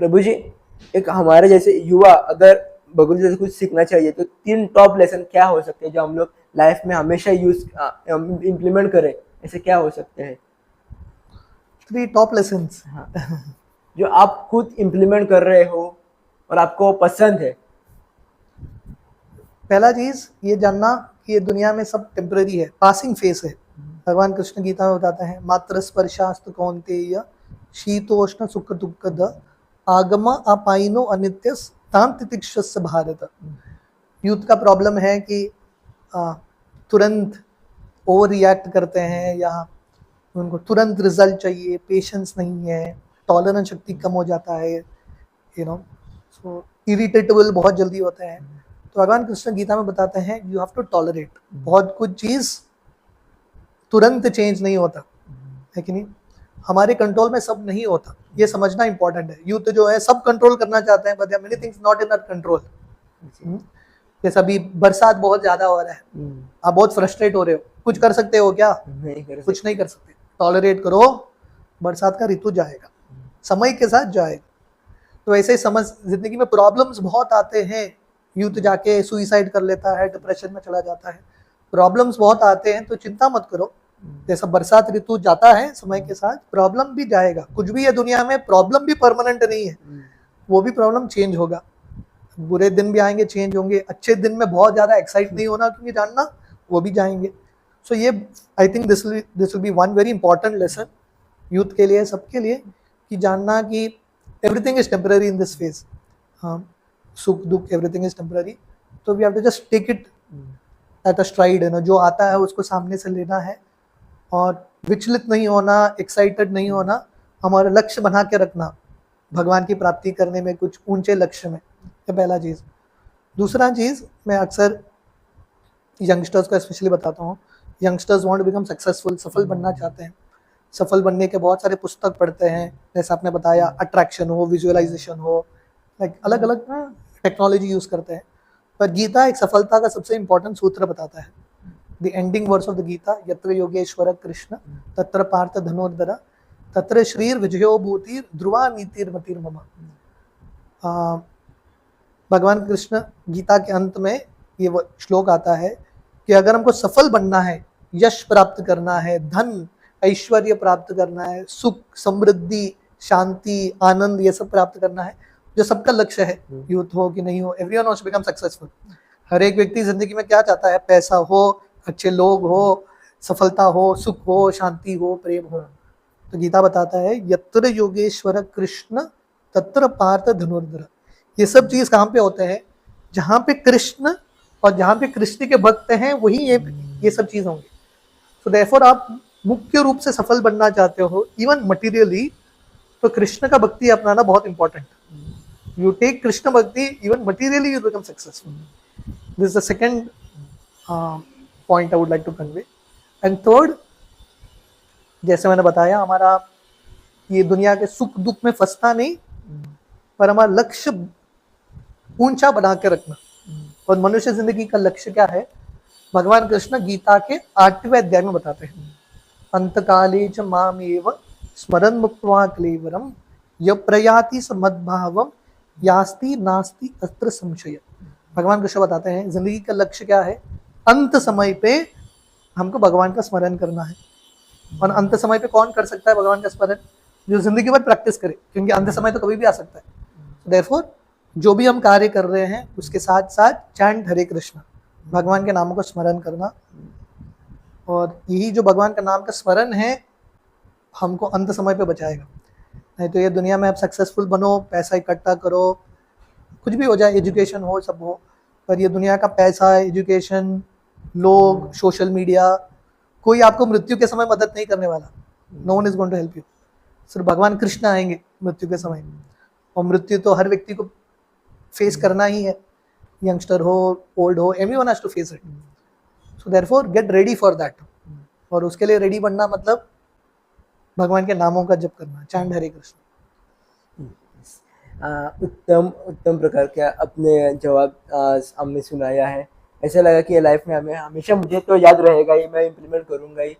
प्रभु जी, एक हमारे जैसे युवा अगर भगवत गीता से कुछ सीखना चाहिए तो 3 टॉप लेसन क्या हो सकते हैं जो हम लोग लाइफ में हमेशा यूज इम्प्लीमेंट करें, ऐसे क्या हो सकते हैं? 3 टॉप लेसन्स। हाँ, जो आप खुद इम्प्लीमेंट कर रहे हो और आपको पसंद है। पहला चीज ये जानना कि ये दुनिया में सब टेम्पररी है, पासिंग फेस है। भगवान कृष्ण गीता में बताते हैं, मात्र स्पर्शास्तु कौन्तेय शीतोष्ण सुख दुःखद आगम अपाइनो अनित्यस ताम तितिक्षस्य भारत। यूथ का प्रॉब्लम है कि तुरंत ओवर रिएक्ट करते हैं या उनको तुरंत रिजल्ट चाहिए, पेशेंस नहीं है, टॉलरेंस शक्ति कम हो जाता है, सो इरिटेटेबल बहुत जल्दी होते हैं। तो भगवान कृष्ण गीता में बताते हैं यू हैव टू टॉलरेट। बहुत कुछ चीज तुरंत चेंज नहीं होता है कि नहीं, हमारे कंट्रोल में सब नहीं होता, ये समझना इंपॉर्टेंट है। यूथ जो है सब कंट्रोल करना चाहते हैं, but many things not in our control. जैसे अभी बरसात बहुत ज्यादा हो रहा है, आप बहुत फ्रस्ट्रेट हो रहे हो, कुछ कर सकते हो क्या? कुछ नहीं कर सकते। टॉलरेट करो, बरसात का ऋतु जाएगा, समय के साथ जाएगा। तो ऐसे ही समझ, जिंदगी में प्रॉब्लम्स बहुत आते हैं, यूथ जाके सुइसाइड कर लेता है, डिप्रेशन में चला जाता है, प्रॉब्लम्स बहुत आते हैं, तो चिंता मत करो। जैसा बरसात ऋतु जाता है समय के साथ, प्रॉब्लम भी जाएगा। कुछ भी है दुनिया में, प्रॉब्लम भी परमानेंट नहीं है, वो भी प्रॉब्लम चेंज होगा। बुरे दिन भी आएंगे, चेंज होंगे। अच्छे दिन में बहुत ज्यादा एक्साइट नहीं होना, क्योंकि जानना वो भी जाएंगे। सो ये I think this will be one very important lesson youth के लिए, सबके लिए, कि जानना कि everything is temporary in this phase. हाँ, सुख दुख एवरीथिंग इज टेम्पररी, तो we have to just take it at a stride, है ना। जो आता है उसको सामने से लेना है और विचलित नहीं होना, एक्साइटेड नहीं होना, हमारा लक्ष्य बना के रखना भगवान की प्राप्ति करने में, कुछ ऊंचे लक्ष्य में। ये पहला चीज़। दूसरा चीज़ मैं अक्सर यंगस्टर्स को स्पेशली बताता हूँ, youngsters want to become successful, सफल बनना चाहते हैं। सफल बनने के बहुत सारे पुस्तक पढ़ते हैं, जैसे आपने बताया, अट्रैक्शन हो, विजुअलाइजेशन हो, लाइक अलग अलग टेक्नोलॉजी यूज करते हैं। पर गीता एक सफलता का सबसे इंपॉर्टेंट सूत्र बताता है। The ending words of the Gita, यत्र योगेश्वर कृष्ण तत्र पार्थ धनुर्धर तत्र श्रीर विजयो भूतिर ध्रुवा नीतिर्मतिर मम। भगवान कृष्ण गीता के अंत में ये श्लोक आता है कि अगर हमको सफल बनना है, यश प्राप्त करना है, धन ऐश्वर्य प्राप्त करना है, सुख समृद्धि शांति आनंद ये सब प्राप्त करना है, जो सबका लक्ष्य है, यूथ हो कि नहीं हो, everyone wants to become successful. हर एक व्यक्ति जिंदगी में क्या चाहता है? पैसा हो, अच्छे लोग हो, सफलता हो, सुख हो, शांति हो, प्रेम हो। तो गीता बताता है यत्र योगेश्वर कृष्ण तत्र पार्थ धनुर्धर। ये सब चीज कहाँ पे होते हैं? जहाँ पे कृष्ण और जहाँ पे कृष्ण के भक्त हैं, वही ये सब चीज होंगे। सो देयरफॉर आप मुख्य रूप से सफल बनना चाहते हो, इवन मटीरियली, तो कृष्ण का भक्ति अपनाना बहुत important. You take Krishna bhakti, even materially you become successful. This is the second point I would like to convey. And third, जैसे मैंने बताया, हमारा ये दुनिया के सुख दुख में फंसना नहीं, पर हमारा लक्ष्य ऊंचा बना के रखना। और मनुष्य जिंदगी का लक्ष्य क्या है? भगवान कृष्ण गीता के 8वें अध्याय में बताते हैं, अंतकाले च मामेव स्मरन् मुक्त्वा क्लेवरम य प्रयाति स मद्भावम यास्ति नास्ति अत्र संशय। भगवान कृष्ण बताते हैं जिंदगी का लक्ष्य क्या है? अंत समय पे हमको भगवान का स्मरण करना है। और अंत समय पे कौन कर सकता है भगवान का स्मरण? जो जिंदगी भर प्रैक्टिस करे, क्योंकि अंत समय तो कभी भी आ सकता है। देयरफॉर जो भी हम कार्य कर रहे हैं उसके साथ साथ चैंट हरे कृष्ण, भगवान के नामों को स्मरण करना। और यही जो भगवान का नाम का स्मरण है हमको अंत समय पे बचाएगा। नहीं तो ये दुनिया में आप सक्सेसफुल बनो, पैसा इकट्ठा करो, कुछ भी हो जाए, एजुकेशन हो, सब हो, पर ये दुनिया का पैसा, एजुकेशन, लोग, सोशल मीडिया, कोई आपको मृत्यु के समय मदद नहीं करने वाला। No one is going to help you. सिर्फ भगवान कृष्ण आएंगे मृत्यु के समय, और मृत्यु तो हर व्यक्ति को फेस करना ही है, यंगस्टर हो, ओल्ड हो, everyone has to face it. So therefore get ready for that. और उसके लिए रेडी बनना मतलब भगवान के नामों का जप करना, चैंट हरे कृष्ण। उत्तम प्रकार का अपने जवाब हमने सुनाया है। ऐसा लगा कि ये लाइफ में हमें हमेशा, मुझे तो याद रहेगा ही, मैं इम्प्लीमेंट करूँगा ही।